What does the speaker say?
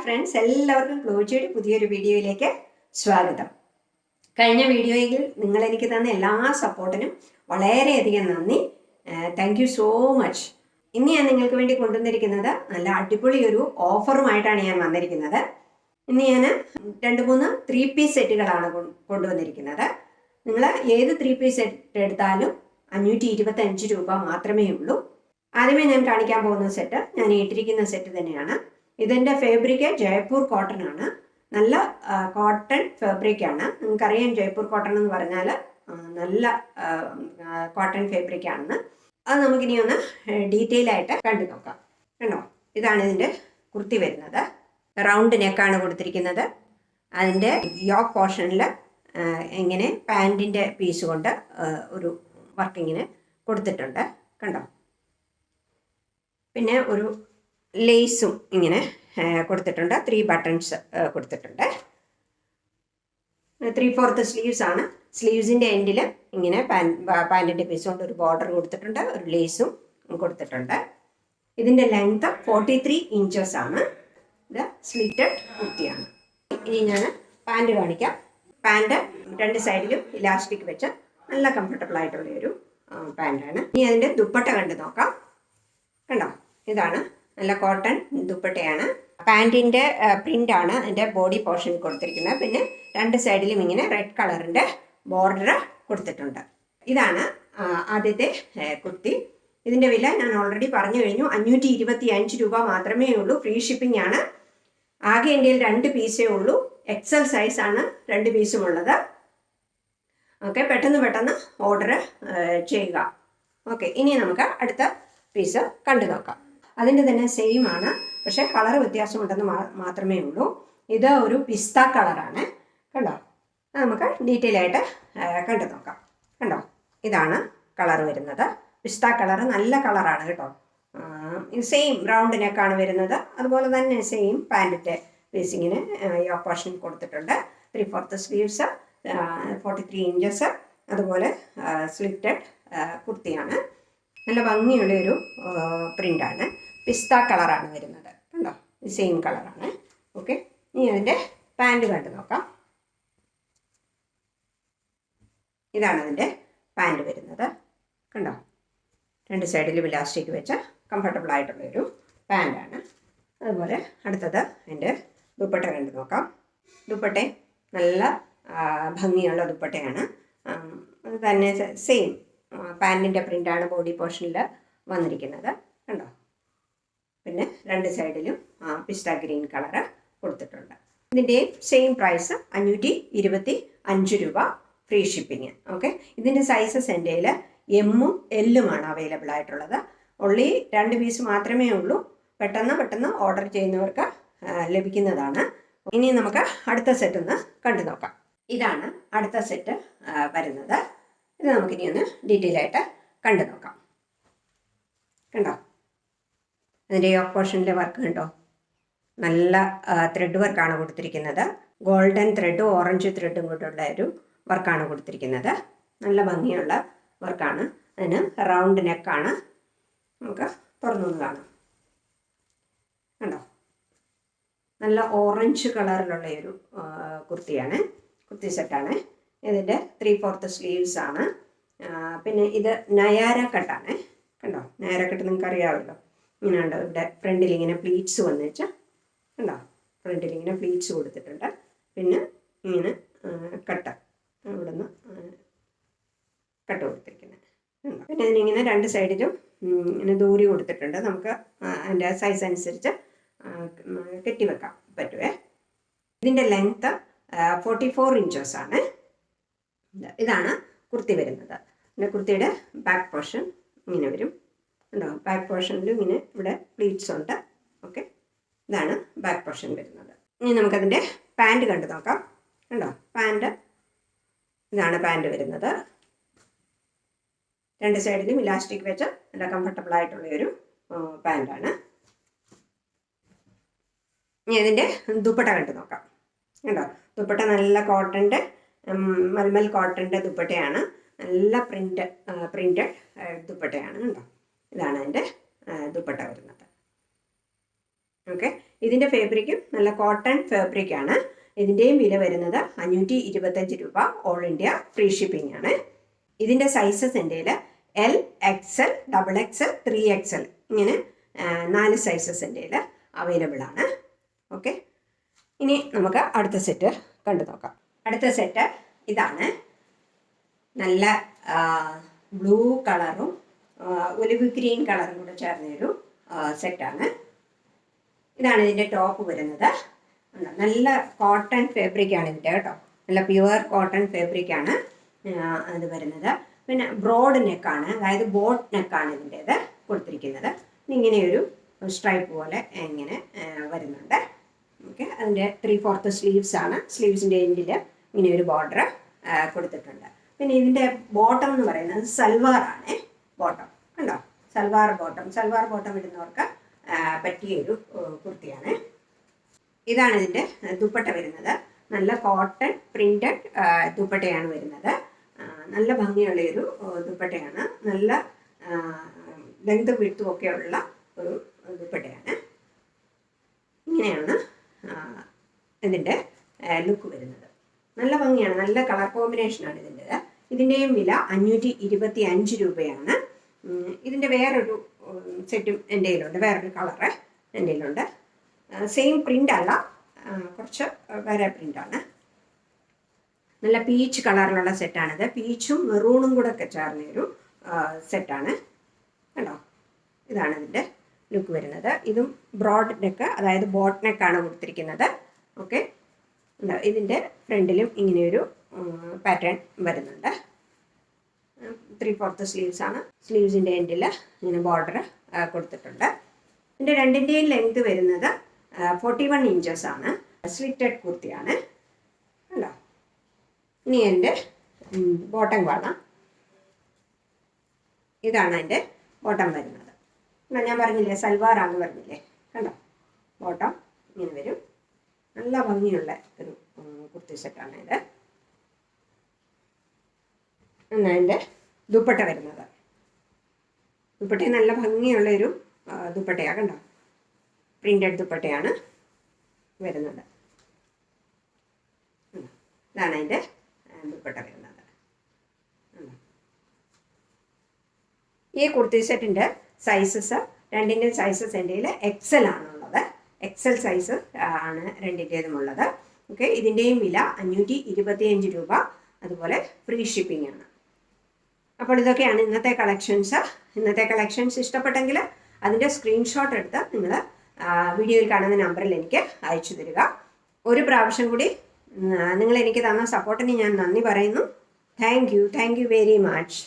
Friends, എല്ലാവർക്കും ക്ലോജിയുടെ പുതിയൊരു വീഡിയോയിലേക്ക് സ്വാഗതം. കഴിഞ്ഞ വീഡിയോയിൽ നിങ്ങൾ എനിക്ക് തന്ന എല്ലാ സപ്പോർട്ടിനും വളരെയധികം നന്ദി. Thank you so much. ഇന്ന് ഞാൻ നിങ്ങൾക്ക് വേണ്ടി കൊണ്ടുവന്നിരിക്കുന്നത് നല്ല അടിപൊളി ഒരു ഓഫറുമായിട്ടാണ് ഞാൻ വന്നിരിക്കുന്നത്. ഇന്ന് ഞാൻ 2-3 3 പീസ് സെറ്റുകളാണ് കൊണ്ടുവന്നിരിക്കുന്നത്. നിങ്ങൾ ഏത് 3 പീസ് സെറ്റ് എടുത്താലും 525 രൂപ മാത്രമേ ഉള്ളൂ. ആദ്യമേ ഞാൻ കാണിക്കാൻ പോകുന്ന സെറ്റ് ഞാൻ ഇട്ടിരിക്കുന്ന സെറ്റ് തന്നെയാണ്. ഇതിൻ്റെ ഫാബ്രിക് ജയ്പൂർ കോട്ടൺ ആണ്. നല്ല കോട്ടൺ ഫാബ്രിക്കാണ്. നിങ്ങൾക്കറിയാം ജയ്പൂർ കോട്ടൺ എന്ന് പറഞ്ഞാൽ നല്ല കോട്ടൺ ഫാബ്രിക് ആണെന്ന്. അത് നമുക്കിനി ഒന്ന് ഡീറ്റെയിൽ ആയിട്ട് കണ്ടു നോക്കാം. കണ്ടോ, ഇതാണ് ഇതിൻ്റെ കുർത്തി വരുന്നത്. റൗണ്ട് നെക്കാണ് കൊടുത്തിരിക്കുന്നത്. അതിൻ്റെ യോക്ക് പോർഷനിൽ ഇങ്ങനെ പാൻറ്റിൻ്റെ പീസ് കൊണ്ട് ഒരു വർക്കിങ്ങിന് കൊടുത്തിട്ടുണ്ട്. കണ്ടോ, പിന്നെ ഒരു ലേസും ഇങ്ങനെ കൊടുത്തിട്ടുണ്ട്. 3 ബട്ടൺസ് കൊടുത്തിട്ടുണ്ട്. 3/4 സ്ലീവ്സ് ആണ്. സ്ലീവ്സിൻ്റെ എൻഡിൽ ഇങ്ങനെ പാൻറ്റിൻ്റെ പീസ് കൊണ്ട് ഒരു ബോർഡർ കൊടുത്തിട്ടുണ്ട്. ഒരു ലേസും കൊടുത്തിട്ടുണ്ട്. ഇതിൻ്റെ ലെങ്ത് 43 ഇഞ്ചസ് ആണ്. ഇത് സ്ലിറ്റഡ് കുർത്തിയാണ്. ഇനി ഞാൻ പാൻറ് കാണിക്കാം. പാൻറ് 2 സൈഡിലും ഇലാസ്റ്റിക് വെച്ച് നല്ല കംഫർട്ടബിൾ ആയിട്ടുള്ള ഒരു പാൻറ്റാണ്. ഇനി അതിൻ്റെ ദുപ്പട്ട കണ്ടു നോക്കാം. കണ്ടോ, ഇതാണ് നല്ല കോട്ടൺ ദുപ്പട്ടയാണ്. പാൻറ്റിൻ്റെ പ്രിൻ്റാണ് അതിൻ്റെ ബോഡി പോർഷൻ കൊടുത്തിരിക്കുന്നത്. പിന്നെ 2 സൈഡിലും ഇങ്ങനെ റെഡ് കളറിൻ്റെ ബോർഡർ കൊടുത്തിട്ടുണ്ട്. ഇതാണ് ആദ്യത്തെ കുർത്തി. ഇതിൻ്റെ വില ഞാൻ ഓൾറെഡി പറഞ്ഞു കഴിഞ്ഞു. 525 രൂപ മാത്രമേ ഉള്ളൂ. ഫ്രീ ഷിപ്പിംഗ് ആണ്. ആകെ ഇന്ത്യയിൽ 2 പീസേ ഉള്ളൂ. എക്സൽ സൈസാണ് 2 പീസും ഉള്ളത്. ഓക്കെ, പെട്ടെന്ന് ഓർഡർ ചെയ്യുക. ഓക്കെ, ഇനി നമുക്ക് അടുത്ത പീസ് കണ്ടു നോക്കാം. അതിൻ്റെ തന്നെ സെയിം ആണ്, പക്ഷേ കളർ വ്യത്യാസമുണ്ടെന്ന് മാത്രമേ ഉള്ളൂ. ഇത് ഒരു പിസ്ത കളറാണ്. കണ്ടോ, അത് നമുക്ക് ഡീറ്റെയിൽ ആയിട്ട് കണ്ടു നോക്കാം. കണ്ടോ, ഇതാണ് കളർ വരുന്നത്. പിസ്ത കളർ നല്ല കളറാണ് കേട്ടോ. സെയിം റൗണ്ട് നെക്കാണ് വരുന്നത്. അതുപോലെ തന്നെ സെയിം പാൻറ്റിൻ്റെ പീസിങ്ങിന് യോക്ക് പോർഷൻ കൊടുത്തിട്ടുണ്ട്. 3/4 സ്ലീവ്സ്, 43 ഇഞ്ചസ്. അതുപോലെ സ്ലിറ്റഡ് കുർത്തിയാണ്. നല്ല ഭംഗിയുള്ളൊരു പ്രിൻ്റാണ്. പിസ്ത കളറാണ് വരുന്നത്. കണ്ടോ, സെയിം കളറാണ്. ഓക്കെ, ഇനി അതിൻ്റെ പാൻറ് കണ്ടു നോക്കാം. ഇതാണ് അതിൻ്റെ പാൻറ് വരുന്നത്. കണ്ടോ, 2 സൈഡിലും ഇലാസ്റ്റിക് വെച്ച് കംഫർട്ടബിൾ ആയിട്ടുള്ളൊരു പാൻറ്റാണ്. അതുപോലെ അടുത്തത് അതിൻ്റെ ദുപ്പട്ട കണ്ടു നോക്കാം. ദുപ്പട്ട നല്ല ഭംഗിയുള്ള ദുപ്പട്ടയാണ്. അത് തന്നെ സെയിം പാൻറ്റിൻ്റെ പ്രിൻ്റാണ് ബോഡി പോർഷനിൽ വന്നിരിക്കുന്നത്. കണ്ടോ, പിന്നെ 2 സൈഡിലും പിസ്ത ഗ്രീൻ കളറ് കൊടുത്തിട്ടുണ്ട്. ഇതിൻ്റെയും സെയിം പ്രൈസ് 525 രൂപ, ഫ്രീ ഷിപ്പിങ്. ഓക്കെ, ഇതിൻ്റെ സൈസസ് എൻ്റെ കയ്യിൽ എമ്മും എല്ലുമാണ് അവൈലബിൾ ആയിട്ടുള്ളത്. ഓൺലി 2 പീസ് മാത്രമേ ഉള്ളൂ. പെട്ടെന്ന് ഓർഡർ ചെയ്യുന്നവർക്ക് ലഭിക്കുന്നതാണ്. ഇനി നമുക്ക് അടുത്ത സെറ്റ് ഒന്ന് കണ്ടു നോക്കാം. ഇതാണ് അടുത്ത സെറ്റ് വരുന്നത്. ഇത് നമുക്കിനി ഒന്ന് ഡീറ്റെയിൽ ആയിട്ട് കണ്ടു നോക്കാം. കണ്ടോ, അതിൻ്റെ യോക്ക് പോർഷനിലെ വർക്ക് കണ്ടോ, നല്ല ത്രെഡ് വർക്കാണ് കൊടുത്തിരിക്കുന്നത്. ഗോൾഡൻ ത്രെഡും ഓറഞ്ച് ത്രെഡും കൊണ്ടുള്ള ഒരു വർക്കാണ് കൊടുത്തിരിക്കുന്നത്. നല്ല ഭംഗിയുള്ള വർക്കാണ്. അതിന് റൗണ്ട് നെക്കാണ്. നമുക്ക് തുറന്നൊന്ന് കാണാം. കണ്ടോ, നല്ല ഓറഞ്ച് കളറിലുള്ള ഒരു കുർത്തിയാണ്, കുർത്തി സെറ്റാണ്. ഇതിൻ്റെ 3/4 സ്ലീവ്സ് ആണ്. പിന്നെ ഇത് നയാര കട്ടാണ്. കണ്ടോ, നയാര കട്ട് നിങ്ങൾക്ക് അറിയാമല്ലോ. ഇങ്ങനെ ഉണ്ടോ, ഇവിടെ ഫ്രണ്ടിൽ ഇങ്ങനെ പ്ലീറ്റ്സ് വന്നു വെച്ചാൽ കണ്ടോ, ഫ്രണ്ടിൽ ഇങ്ങനെ പ്ലീറ്റ്സ് കൊടുത്തിട്ടുണ്ട്. പിന്നെ ഇങ്ങനെ കട്ട് ഇവിടെ നിന്ന് കട്ട് കൊടുത്തിരിക്കുന്നത്. പിന്നെ അതിനിങ്ങനെ 2 സൈഡിലും ഇങ്ങനെ ദൂരി കൊടുത്തിട്ടുണ്ട്. നമുക്ക് അതിൻ്റെ സൈസ് അനുസരിച്ച് കെട്ടിവെക്കാൻ പറ്റുമേ. ഇതിൻ്റെ ലെങ്ത്ത് 44 ഇഞ്ചസ് ആണ്. ഇതാണ് കുർത്തി വരുന്നത്. പിന്നെ കുർത്തിയുടെ ബാക്ക് പോർഷൻ ഇങ്ങനെ വരും. ഉണ്ടോ, ബാക്ക് പോർഷനിലും ഇങ്ങനെ ഇവിടെ പ്ലീറ്റ്സ് ഉണ്ട്. ഓക്കെ, ഇതാണ് ബാക്ക് പോർഷൻ വരുന്നത്. ഇനി നമുക്കതിൻ്റെ പാൻറ് കണ്ടു നോക്കാം. കണ്ടോ, പാൻറ് ഇതാണ് പാൻറ് വരുന്നത്. 2 സൈഡിലും ഇലാസ്റ്റിക് വെച്ച് നല്ല കംഫർട്ടബിൾ ആയിട്ടുള്ളൊരു പാൻറ്റാണ്. ഇനി അതിൻ്റെ ദുപ്പട്ട കണ്ടു നോക്കാം. കണ്ടോ, ദുപ്പട്ട നല്ല കോട്ടൻ്റെ മൽമൽ കോട്ടൻ്റെ ദുപ്പട്ടയാണ്. നല്ല പ്രിൻ്റഡ് ദുപ്പട്ടയാണ്. കണ്ടോ, ഇതാണ് അതിൻ്റെ ദുപ്പട്ട വരുന്നത്. ഓക്കെ, ഇതിൻ്റെ ഫാബ്രിക്കും നല്ല കോട്ടൺ ഫാബ്രിക്കാണ്. ഇതിൻ്റെയും വില വരുന്നത് 525 രൂപ. ഓൾ ഇന്ത്യ ഫ്രീ ഷിപ്പിംഗ് ആണ്. ഇതിൻ്റെ സൈസസ് എൻ്റെ എൽ, XL, XXL, 3XL ഇങ്ങനെ 4 സൈസസ് എൻ്റെ അവൈലബിൾ ആണ്. ഓക്കെ, ഇനി നമുക്ക് അടുത്ത സെറ്റ് കണ്ടു നോക്കാം. അടുത്ത സെറ്റ് ഇതാണ്. നല്ല ബ്ലൂ കളറും ഒലിവ് ഗ്രീൻ കളറും കൂടെ ചേർന്നൊരു സെറ്റാണ്. ഇതാണ് ഇതിൻ്റെ ടോപ്പ് വരുന്നത്. നല്ല കോട്ടൺ ഫാബ്രിക്കാണ് ഇതിൻ്റെ കേട്ടോ. നല്ല പ്യുവർ കോട്ടൺ ഫാബ്രിക്കാണ് ഇത് വരുന്നത്. പിന്നെ ബ്രോഡ് നെക്കാണ്, അതായത് ബോട്ട് നെക്കാണ് ഇതിൻ്റേത് കൊടുത്തിരിക്കുന്നത്. ഇങ്ങനെയൊരു സ്ട്രൈപ്പ് പോലെ ഇങ്ങനെ വരുന്നുണ്ട്. ഓക്കെ, അതിൻ്റെ 3/4 സ്ലീവ്സ് ആണ്. സ്ലീവ്സിൻ്റെ എൻഡിൽ ഇങ്ങനെ ഒരു ബോർഡർ കൊടുത്തിട്ടുണ്ട്. പിന്നെ ഇതിൻ്റെ ബോട്ടം എന്ന് പറയുന്നത് സൽവാറാണ്. ബോട്ടം കണ്ടോ, സൽവാർ ബോട്ടം ഇടുന്നവർക്ക് പറ്റിയൊരു കുർത്തിയാണ്. ഇതാണ് ഇതിൻ്റെ ദുപ്പട്ട വരുന്നത്. നല്ല കോട്ടൺ പ്രിൻറ്റഡ് ദുപ്പട്ടയാണ് വരുന്നത്. നല്ല ഭംഗിയുള്ളൊരു ദുപ്പട്ടയാണ്. നല്ല ലെങ്തും വിഡ്ത്തും ഒക്കെ ഉള്ള ഒരു ദുപ്പട്ടയാണ്. ഇങ്ങനെയാണ് ഇതിൻ്റെ ലുക്ക് വരുന്നത്. നല്ല ഭംഗിയാണ്, നല്ല കളർ കോമ്പിനേഷനാണ് ഇതിൻ്റെത്. ഇതിൻ്റെയും വില 525 രൂപയാണ്. ഇതിൻ്റെ വേറൊരു സെറ്റും എൻ്റെ കയ്യിലുണ്ട്, വേറൊരു കളറ് എൻ്റെ കയ്യിലുണ്ട്. സെയിം പ്രിൻ്റ് അല്ല, കുറച്ച് വേറെ പ്രിൻ്റാണ്. നല്ല പീച്ച് കളറിലുള്ള സെറ്റാണിത്. പീച്ചും മെറൂണും കൂടെ ഒക്കെ ചേർന്നൊരു സെറ്റാണ് കേട്ടോ. ഇതാണ് ഇതിൻ്റെ ലുക്ക് വരുന്നത്. ഇതും ബ്രോഡ് നെക്ക്, അതായത് ബോട്ട് നെക്കാണ് കൊടുത്തിരിക്കുന്നത്. ഓക്കെ, ഇതിൻ്റെ ഫ്രണ്ടിലും ഇങ്ങനെയൊരു പാറ്റേൺ വരുന്നുണ്ട്. 3/4 സ്ലീവ്സ് ആണ്. സ്ലീവ്സിൻ്റെ എൻഡിൽ ഇങ്ങനെ ബോർഡർ കൊടുത്തിട്ടുണ്ട്. ഇതിൻ്റെ രണ്ടിൻ്റെയും ലെങ്ത് വരുന്നത് 41 ഇഞ്ചസ് ആണ്. സ്ലിറ്റഡ് കുർത്തിയാണ് അല്ലോ. ഇനി എൻ്റെ ബോട്ടം കാണാം. ഇതാണ് എൻ്റെ ബോട്ടം വരുന്നത്. ഞാൻ പറഞ്ഞില്ലേ സൽവാറാണെന്ന് പറഞ്ഞില്ലേ, കണ്ടോ ബോട്ടം ഇങ്ങനെ വരും. നല്ല ഭംഗിയുള്ള ഒരു കുർത്തി സെറ്റാണ് ഇത്. എന്നാ എൻ്റെ ദുപ്പട്ട വരുന്നത്. ദുപ്പട്ട നല്ല ഭംഗിയുള്ളൊരു ദുപ്പട്ടയാണ് കണ്ടോ. പ്രിൻ്റഡ് ദുപ്പട്ടയാണ് വരുന്നത്. ഇതാണ് അതിൻ്റെ ദുപ്പട്ട വരുന്നത്. ഈ കുർത്തി സെറ്റിൻ്റെ സൈസസ് രണ്ടിൻ്റെ സൈസസ് എൻ്റെ XL ആണുള്ളത്. XL സൈസ് ആണ് രണ്ടിൻ്റേതുമുള്ളത്. ഓക്കെ, ഇതിൻ്റെയും വില 525 രൂപ. അതുപോലെ ഫ്രീ ഷിപ്പിംഗ് ആണ്. അപ്പോൾ ഇതൊക്കെയാണ് ഇന്നത്തെ കളക്ഷൻസ്. ഇന്നത്തെ കളക്ഷൻസ് ഇഷ്ടപ്പെട്ടെങ്കിൽ അതിൻ്റെ സ്ക്രീൻഷോട്ട് എടുത്ത് നിങ്ങൾ വീഡിയോയിൽ കാണുന്ന നമ്പറിൽ എനിക്ക് അയച്ചു തരിക. ഒരു പ്രാവശ്യം കൂടി നിങ്ങൾ എനിക്ക് തന്ന സപ്പോർട്ടിന് ഞാൻ നന്ദി പറയുന്നു. Thank you very much.